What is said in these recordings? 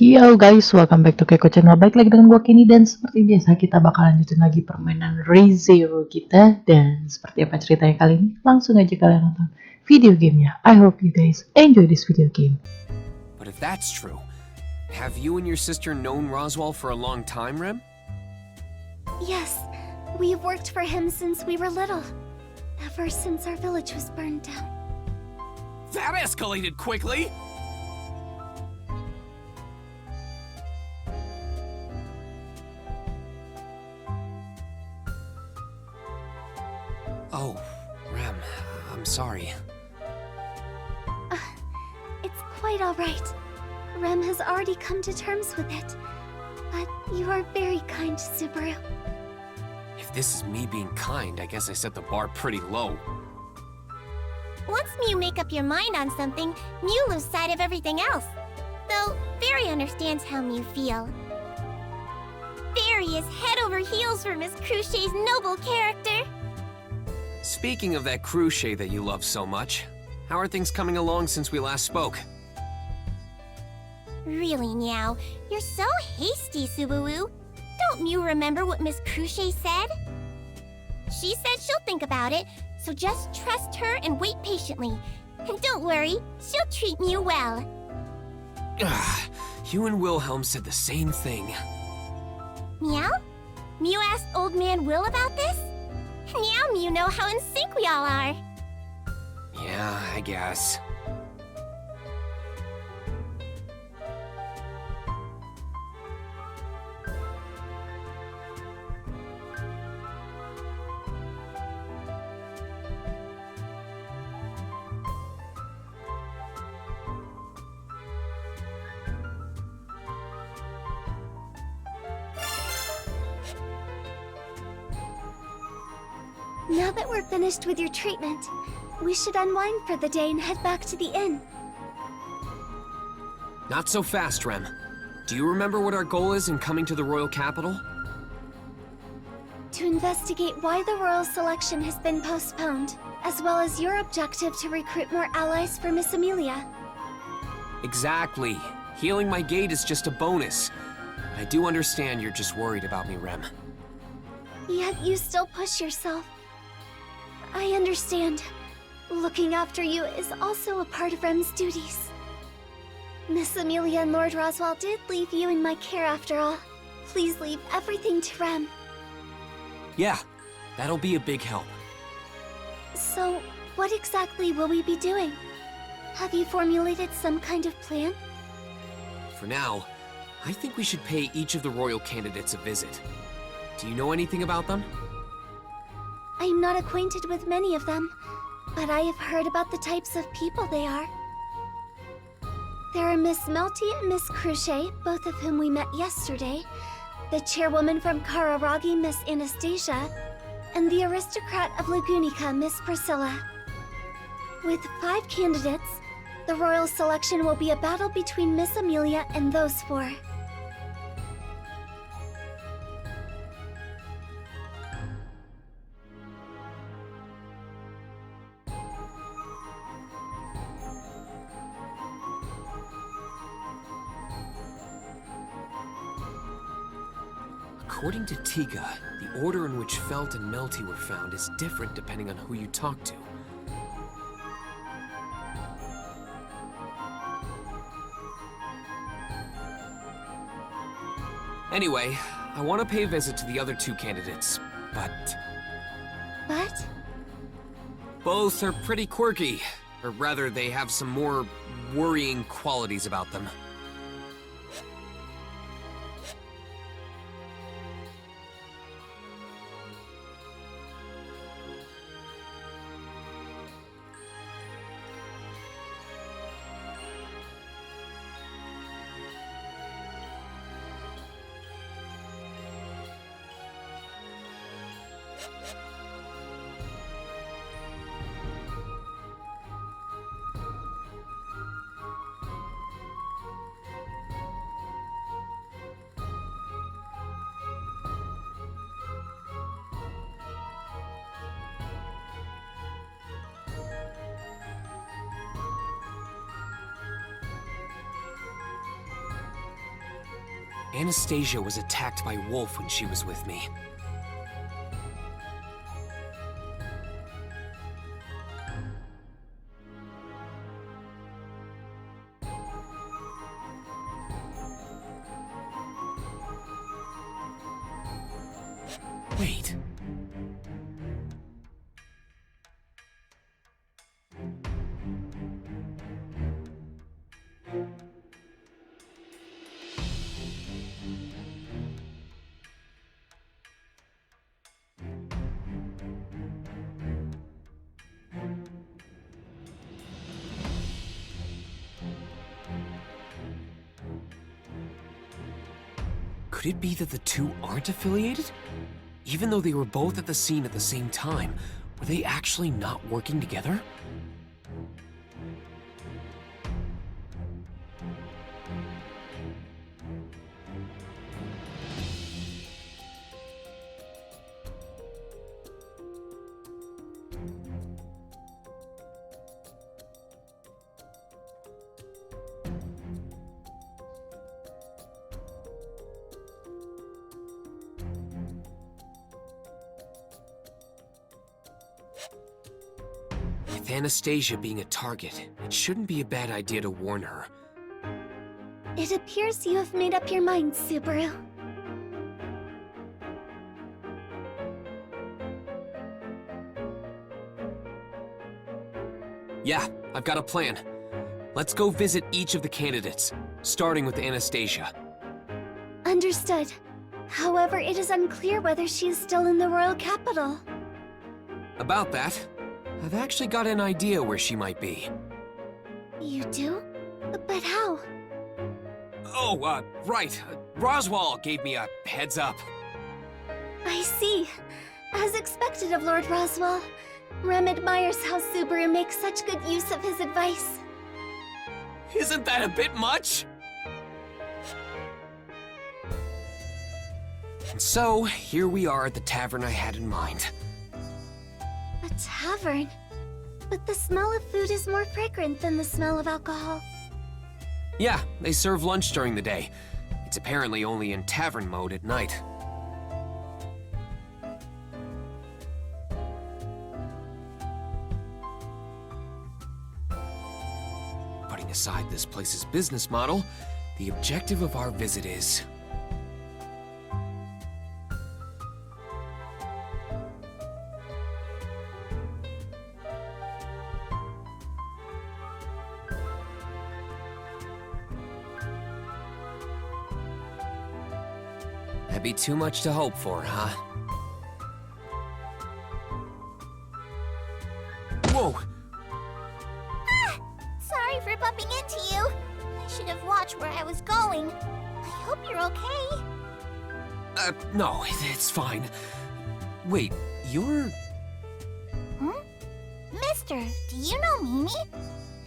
Yo guys, welcome back to KEKO channel. Baik lagi dengan gue Kenny dan seperti biasa kita bakal lanjutin lagi permainan ReZero kita. Dan seperti apa ceritanya kali ini, langsung aja kalian nonton video gamenya. I hope you guys enjoy this video game. But if that's true, have you and your sister known Roswell for a long time, Rem? Yes, we've worked for him since we were little. Ever since our village was burned down. That escalated quickly! Oh, Rem, I'm sorry. It's quite alright. Rem has already come to terms with it. But you are very kind, Subaru. If this is me being kind, I guess I set the bar pretty low. Once Mew make up your mind on something, Mew lose sight of everything else. Though, Fairy understands how Mew feel. Fairy is head over heels for Miss Cruchet's noble character. Speaking of that Cruchet that you love so much, how are things coming along since we last spoke? Really, Meow, you're so hasty, Subaru. Don't Mew remember what Miss Cruchet said? She said she'll think about it, so just trust her and wait patiently. And don't worry, she'll treat Mew well. You and Wilhelm said the same thing. Meow? Mew asked Old Man Will about this? Now Mew know how in sync we all are. Yeah, I guess. Now that we're finished with your treatment, we should unwind for the day and head back to the inn. Not so fast, Rem. Do you remember what our goal is in coming to the royal capital? To investigate why the royal selection has been postponed, as well as your objective to recruit more allies for Miss Emilia. Exactly. Healing my gait is just a bonus. I do understand you're just worried about me, Rem. Yet you still push yourself. I understand. Looking after you is also a part of Rem's duties. Miss Emilia and Lord Roswell did leave you in my care after all. Please leave everything to Rem. Yeah, that'll be a big help. So, what exactly will we be doing? Have you formulated some kind of plan? For now, I think we should pay each of the royal candidates a visit. Do you know anything about them? I'm not acquainted with many of them, but I have heard about the types of people they are. There are Miss Melty and Miss Cruchet, both of whom we met yesterday, the chairwoman from Kararagi, Miss Anastasia, and the aristocrat of Lagunica, Miss Priscilla. With 5 candidates, the royal selection will be a battle between Miss Emilia and those 4. According to Tiga, the order in which Felt and Melty were found is different depending on who you talk to. Anyway, I want to pay a visit to the other 2 candidates, but... But? both are pretty quirky. Or rather, they have some more worrying qualities about them. Anastasia was attacked by Wolf when she was with me. Wait. Could it be that the two aren't affiliated? Even though they were both at the scene at the same time, were they actually not working together? With Anastasia being a target, it shouldn't be a bad idea to warn her. It appears you have made up your mind, Subaru. Yeah, I've got a plan. Let's go visit each of the candidates, starting with Anastasia. Understood. However, it is unclear whether she is still in the royal capital. About that, I've actually got an idea where she might be. You do? But how? Oh, right. Roswell gave me a heads up. I see. As expected of Lord Roswell, Rem admires how Subaru makes such good use of his advice. Isn't that a bit much? And so, here we are at the tavern I had in mind. A tavern? But the smell of food is more fragrant than the smell of alcohol. Yeah, they serve lunch during the day. It's apparently only in tavern mode at night. Putting aside this place's business model, the objective of our visit is... That'd be too much to hope for, huh? Whoa! Sorry for bumping into you. I should have watched where I was going. I hope you're okay. No, it's fine. Wait, you're... Mister, do you know Mimi?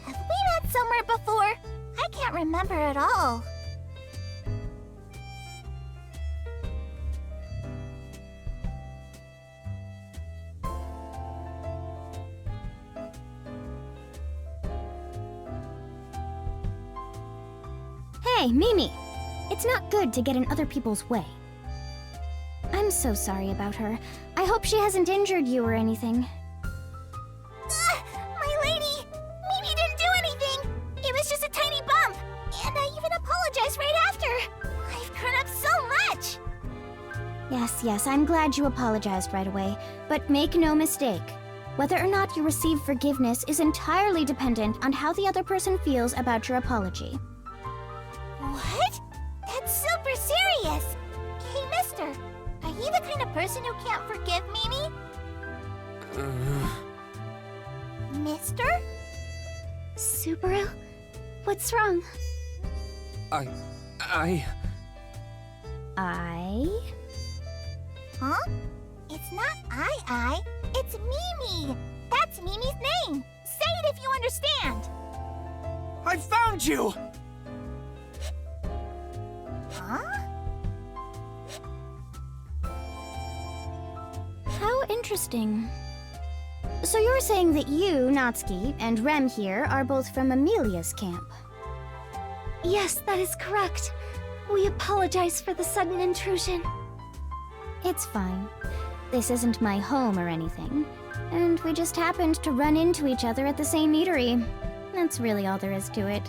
Have we met somewhere before? I can't remember at all. Hey, Mimi! It's not good to get in other people's way. I'm so sorry about her. I hope she hasn't injured you or anything. My lady! Mimi didn't do anything! It was just a tiny bump! And I even apologized right after! I've grown up so much! Yes, I'm glad you apologized right away. But make no mistake. Whether or not you receive forgiveness is entirely dependent on how the other person feels about your apology. What? That's super serious! Hey, mister, are you the kind of person who can't forgive Mimi? Mister? Subaru? What's wrong? I? Huh? It's not I, it's Mimi! That's Mimi's name! Say it if you understand! I found you! Huh? How interesting. So you're saying that you, Natsuki, and Rem here are both from Emilia's camp? Yes, that is correct. We apologize for the sudden intrusion. It's fine. This isn't my home or anything. And we just happened to run into each other at the same eatery. That's really all there is to it.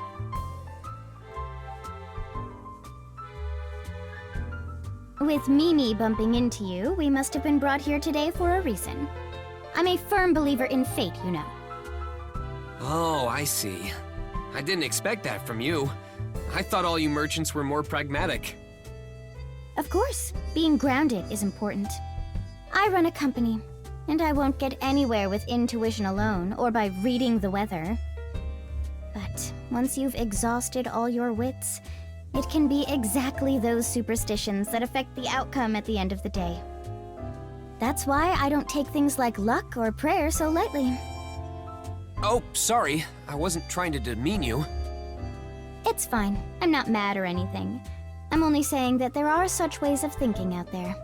With Mimi bumping into you, we must have been brought here today for a reason. I'm a firm believer in fate, you know. Oh, I see. I didn't expect that from you. I thought all you merchants were more pragmatic. Of course, being grounded is important. I run a company, and I won't get anywhere with intuition alone or by reading the weather. But once you've exhausted all your wits, it can be exactly those superstitions that affect the outcome at the end of the day. That's why I don't take things like luck or prayer so lightly. Oh, sorry. I wasn't trying to demean you. It's fine. I'm not mad or anything. I'm only saying that there are such ways of thinking out there.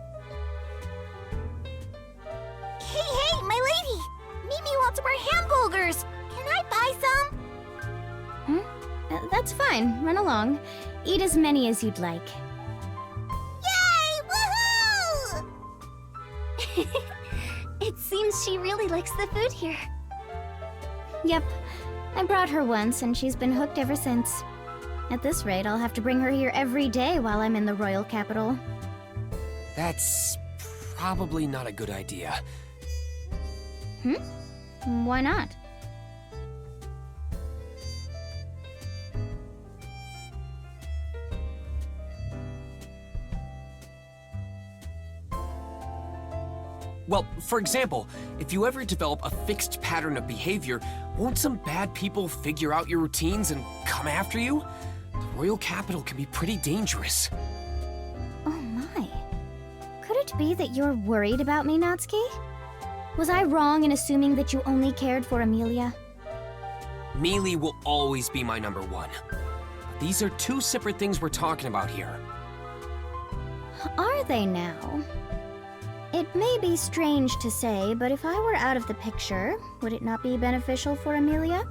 Hey, my lady! Mimi wants our hamburgers! Can I buy some? That's fine. Run along. Eat as many as you'd like. Yay! Woohoo! It seems she really likes the food here. Yep. I brought her once, and she's been hooked ever since. At this rate, I'll have to bring her here every day while I'm in the royal capital. That's probably not a good idea. Why not? Well, for example, if you ever develop a fixed pattern of behavior, won't some bad people figure out your routines and come after you? The royal capital can be pretty dangerous. Oh my. Could it be that you're worried about me, Natsuki? Was I wrong in assuming that you only cared for Emilia? Mealy will always be my number one. These are two separate things we're talking about here. Are they now? It may be strange to say, but if I were out of the picture, would it not be beneficial for Emilia?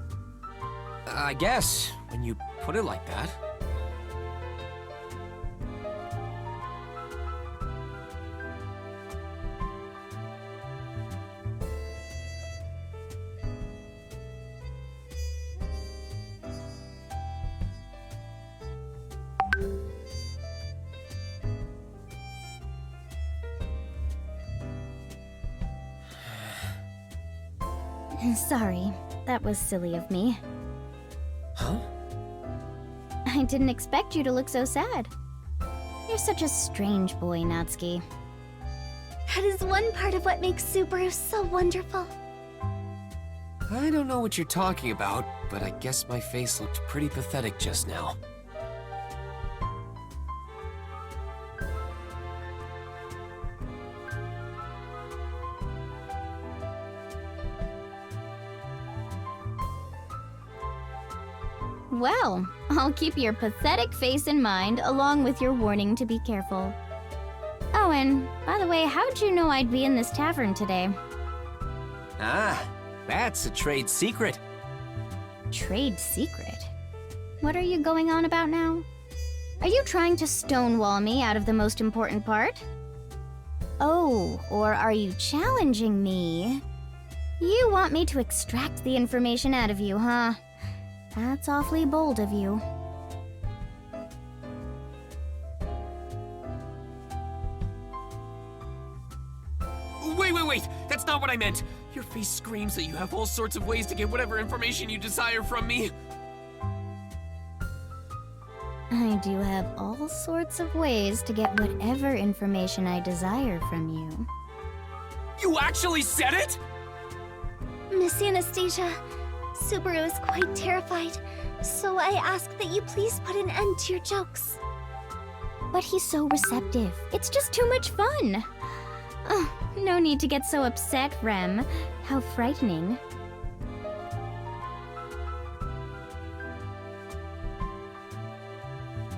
I guess, when you put it like that. Sorry, that was silly of me. Huh? I didn't expect you to look so sad. You're such a strange boy, Natsuki. That is one part of what makes Subaru so wonderful. I don't know what you're talking about, but I guess my face looked pretty pathetic just now. Well, I'll keep your pathetic face in mind, along with your warning to be careful. Oh, and by the way, how'd you know I'd be in this tavern today? Ah, that's a trade secret. Trade secret? What are you going on about now? Are you trying to stonewall me out of the most important part? Oh, or are you challenging me? You want me to extract the information out of you, huh? That's awfully bold of you. Wait! That's not what I meant! Your face screams that you have all sorts of ways to get whatever information you desire from me. I do have all sorts of ways to get whatever information I desire from you. You actually said it?! Miss Anastasia, Subaru is quite terrified, so I ask that you please put an end to your jokes. But he's so receptive. It's just too much fun. Oh, no need to get so upset, Rem. How frightening.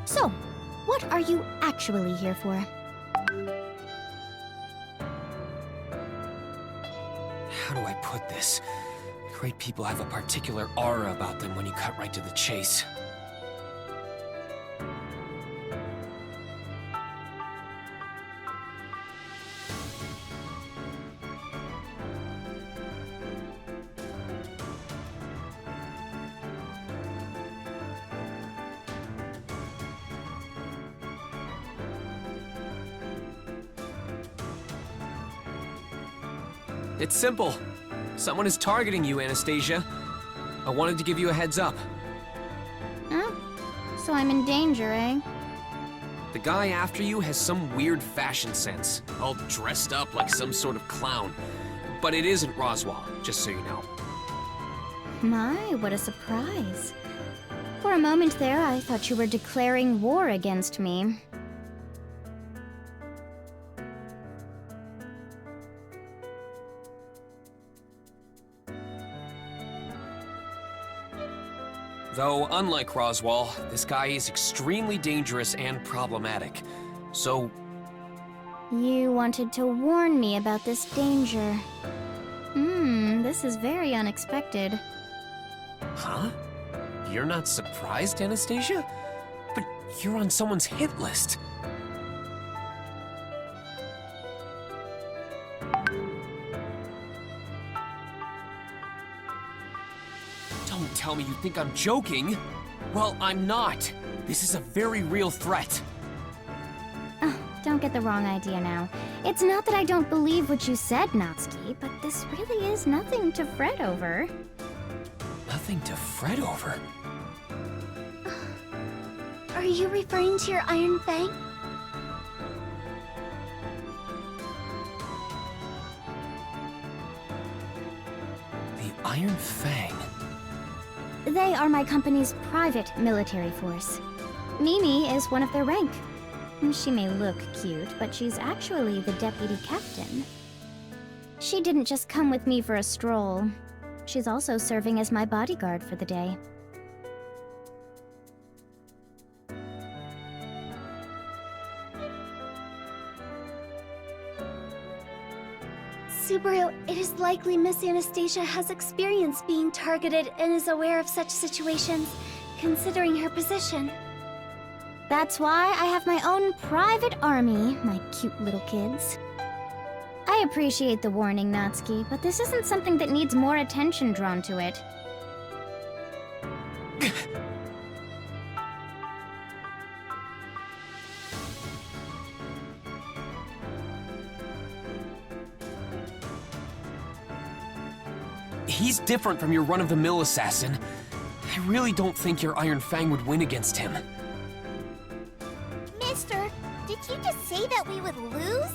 So, what are you actually here for? How do I put this? Great people have a particular aura about them when you cut right to the chase. It's simple. Someone is targeting you, Anastasia. I wanted to give you a heads up. Huh? So I'm in danger, eh? The guy after you has some weird fashion sense, all dressed up like some sort of clown. But it isn't Roswell, just so you know. My, what a surprise. For a moment there, I thought you were declaring war against me. Though, unlike Roswell, this guy is extremely dangerous and problematic. So, You wanted to warn me about this danger. This is very unexpected. huh? You're not surprised, Anastasia? But you're on someone's hit list. Don't tell me you think I'm joking. Well, I'm not. This is a very real threat. Don't get the wrong idea now. It's not that I don't believe what you said, Natsuki, but this really is nothing to fret over. Nothing to fret over. Are you referring to your Iron Fang? The Iron Fang. They are my company's private military force. Mimi is one of their rank. She may look cute, but she's actually the deputy captain. She didn't just come with me for a stroll. She's also serving as my bodyguard for the day. Subaru, it is likely Miss Anastasia has experience being targeted and is aware of such situations, considering her position. That's why I have my own private army, my cute little kids. I appreciate the warning, Natsuki, but this isn't something that needs more attention drawn to it. He's different from your run-of-the-mill assassin. I really don't think your Iron Fang would win against him. Mister, did you just say that we would lose?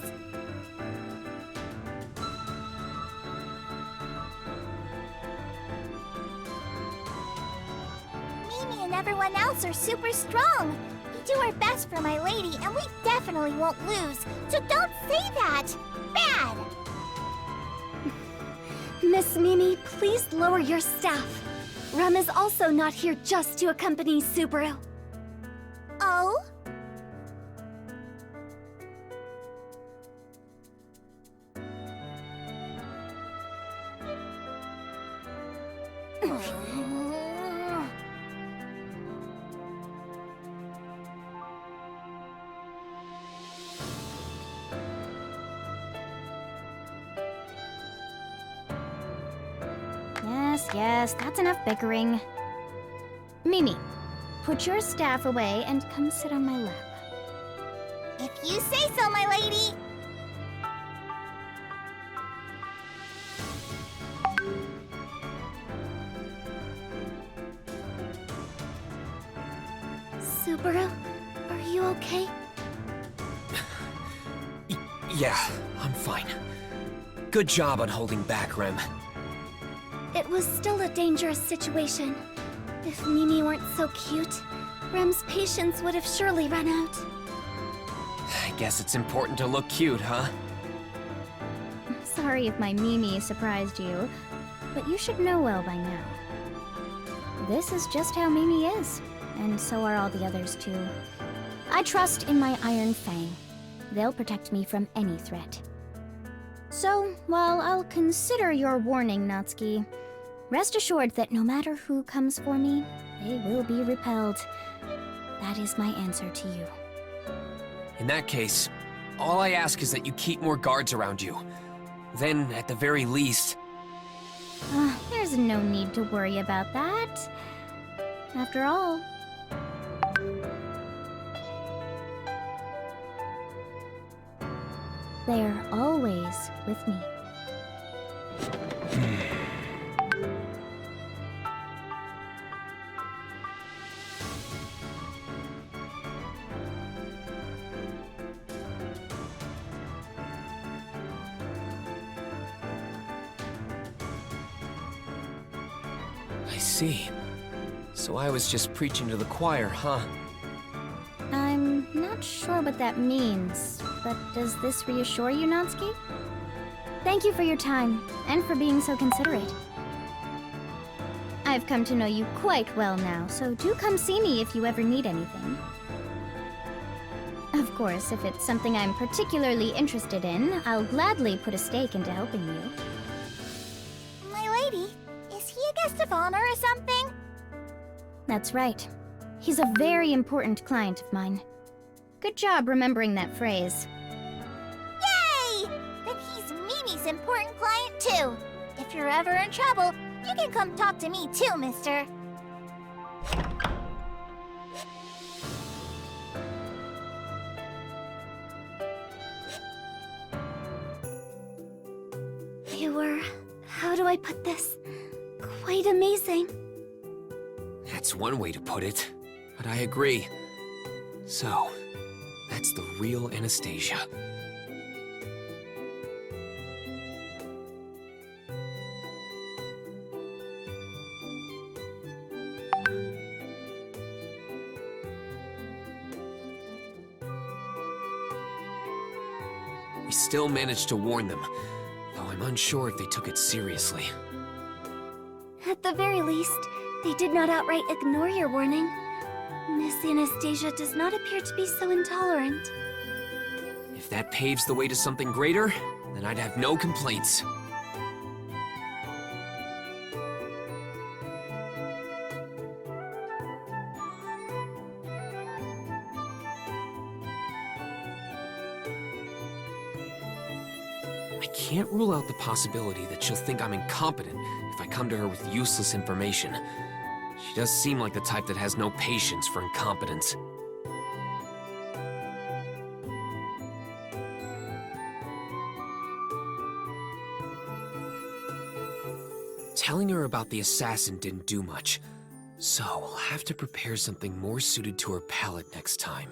Mimi and everyone else are super strong. We do our best for my lady, and we definitely won't lose. So don't say that! Bad! Miss Mimi, please lower your staff. Rum is also not here just to accompany Subaru. Oh? Yes, that's enough bickering. Mimi, put your staff away and come sit on my lap. If you say so, my lady! Subaru, are you okay? Yeah, I'm fine. Good job on holding back, Rem. It was still a dangerous situation. If Mimi weren't so cute, Rem's patience would have surely run out. I guess it's important to look cute, huh? Sorry if my Mimi surprised you, but you should know well by now. This is just how Mimi is, and so are all the others too. I trust in my Iron Fang. They'll protect me from any threat. So, while I'll consider your warning, Natsuki, rest assured that no matter who comes for me, they will be repelled. That is my answer to you. In that case, all I ask is that you keep more guards around you. Then, at the very least... There's no need to worry about that. After all... they're always with me. see. So I was just preaching to the choir, huh? I'm not sure what that means, but does this reassure you, Natsuki? Thank you for your time, and for being so considerate. I've come to know you quite well now, so do come see me if you ever need anything. Of course, if it's something I'm particularly interested in, I'll gladly put a stake into helping you. My lady, is he a guest of honor or something? That's right. He's a very important client of mine. Good job remembering that phrase. Yay! Then he's Mimi's important client too. If you're ever in trouble, you can come talk to me too, mister. You were, how do I put this? Quite amazing. That's one way to put it, but I agree. So, that's the real Anastasia. We still managed to warn them, though I'm unsure if they took it seriously. At the very least, they did not outright ignore your warning. Miss Anastasia does not appear to be so intolerant. If that paves the way to something greater, then I'd have no complaints. I can't rule out the possibility that she'll think I'm incompetent if I come to her with useless information. She does seem like the type that has no patience for incompetence. Telling her about the assassin didn't do much, so I'll have to prepare something more suited to her palate next time.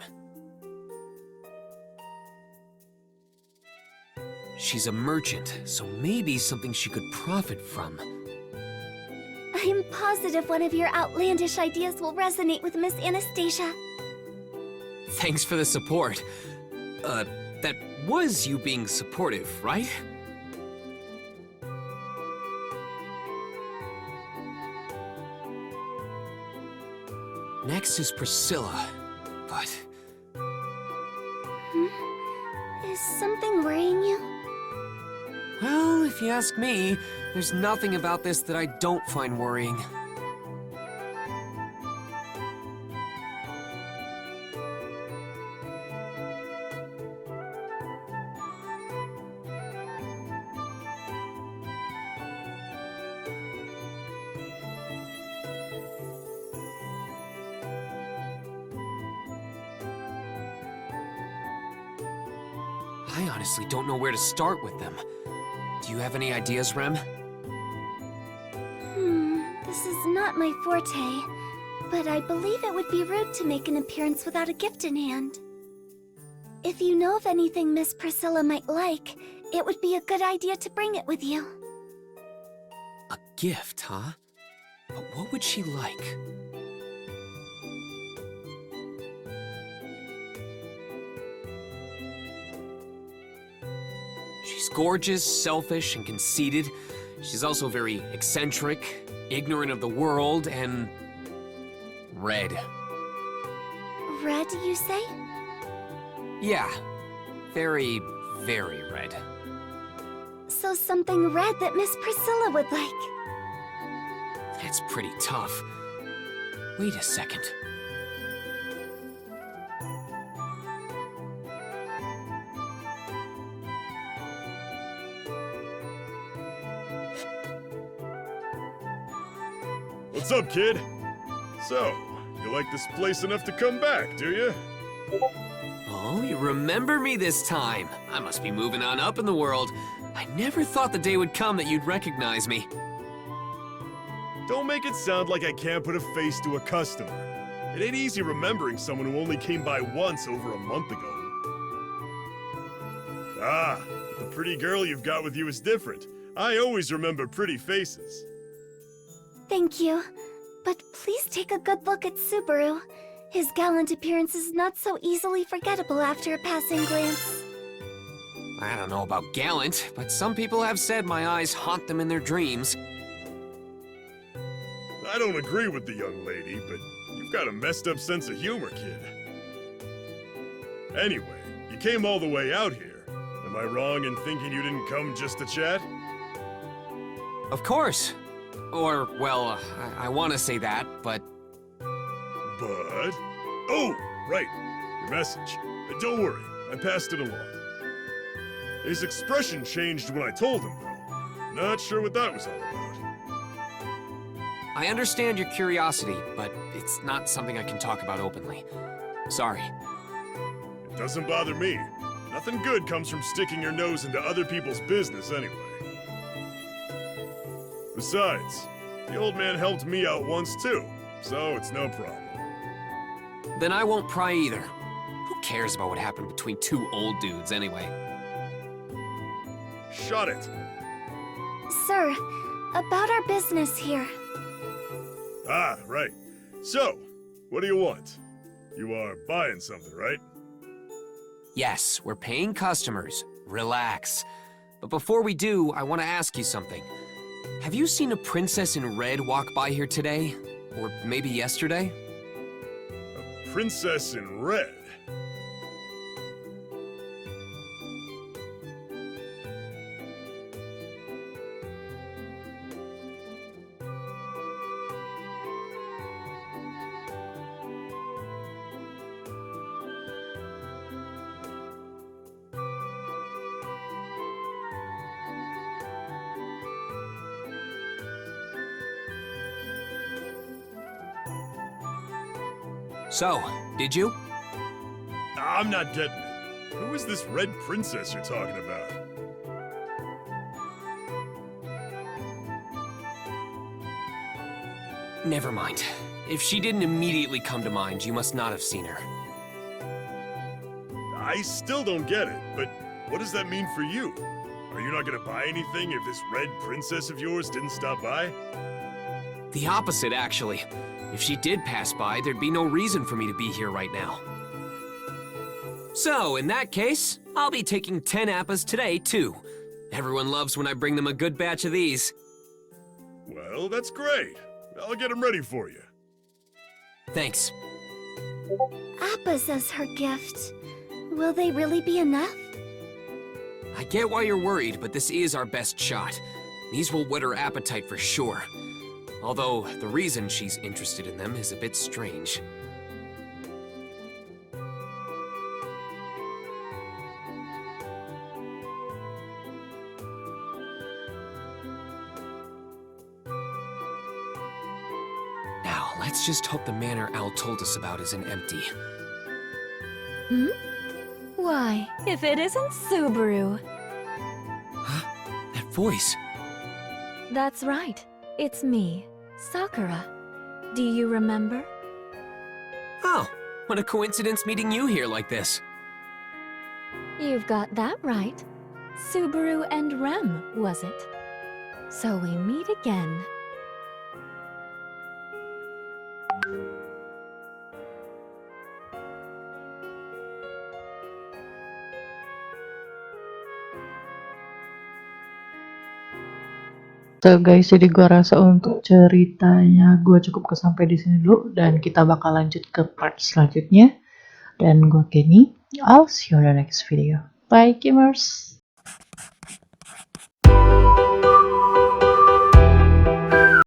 She's a merchant, so maybe something she could profit from. I'm positive one of your outlandish ideas will resonate with Miss Anastasia. Thanks for the support. That was you being supportive, right? Next is Priscilla, but... Is something worrying you? Well, if you ask me, there's nothing about this that I don't find worrying. I honestly don't know where to start with them. Do you have any ideas, Rem? This is not my forte, but I believe it would be rude to make an appearance without a gift in hand. If you know of anything Miss Priscilla might like, it would be a good idea to bring it with you. A gift, huh? But what would she like? She's gorgeous, selfish, and conceited. She's also very eccentric, ignorant of the world, and... red. Red, you say? Yeah. Very, very red. So something red that Miss Priscilla would like. That's pretty tough. Wait a second. What's up, kid? So, you like this place enough to come back, do you? Oh, you remember me this time. I must be moving on up in the world. I never thought the day would come that you'd recognize me. Don't make it sound like I can't put a face to a customer. It ain't easy remembering someone who only came by once over a month ago. Ah, but the pretty girl you've got with you is different. I always remember pretty faces. Thank you. But please take a good look at Subaru. His gallant appearance is not so easily forgettable after a passing glance. I don't know about gallant, but some people have said my eyes haunt them in their dreams. I don't agree with the young lady, but you've got a messed up sense of humor, kid. Anyway, you came all the way out here. Am I wrong in thinking you didn't come just to chat? Of course. Or, well, I want to say that, but... But... Oh, right. Your message. Don't worry, I passed it along. His expression changed when I told him, though. Not sure what that was all about. I understand your curiosity, but it's not something I can talk about openly. Sorry. It doesn't bother me. Nothing good comes from sticking your nose into other people's business anyway. Besides, the old man helped me out once too, so it's no problem. Then I won't pry either. Who cares about what happened between two old dudes anyway? Shut it! Sir, about our business here. Ah, right. So, what do you want? You are buying something, right? Yes, we're paying customers. Relax. But before we do, I want to ask you something. Have you seen a princess in red walk by here today? Or maybe yesterday? A princess in red? So, did you? I'm not getting it. Who is this red princess you're talking about? Never mind. If she didn't immediately come to mind, you must not have seen her. I still don't get it, but what does that mean for you? Are you not gonna buy anything if this red princess of yours didn't stop by? The opposite, actually. If she did pass by, there'd be no reason for me to be here right now. So, in that case, I'll be taking 10 Appas today, too. Everyone loves when I bring them a good batch of these. Well, that's great. I'll get them ready for you. Thanks. Appas as her gift. Will they really be enough? I get why you're worried, but this is our best shot. These will whet her appetite for sure. Although, the reason she's interested in them is a bit strange. Now, let's just hope the manor Al told us about isn't empty. Why, if it isn't Subaru. Huh? That voice. That's right. It's me, Sakura. Do you remember? Oh, what a coincidence meeting you here like this. You've got that right. Subaru and Rem, was it? So we meet again. So guys, jadi gua rasa untuk ceritanya gua cukup sampai di sini dulu dan kita bakal lanjut ke part selanjutnya. Dan gua Kenny, I'll see you on the next video. Bye gamers.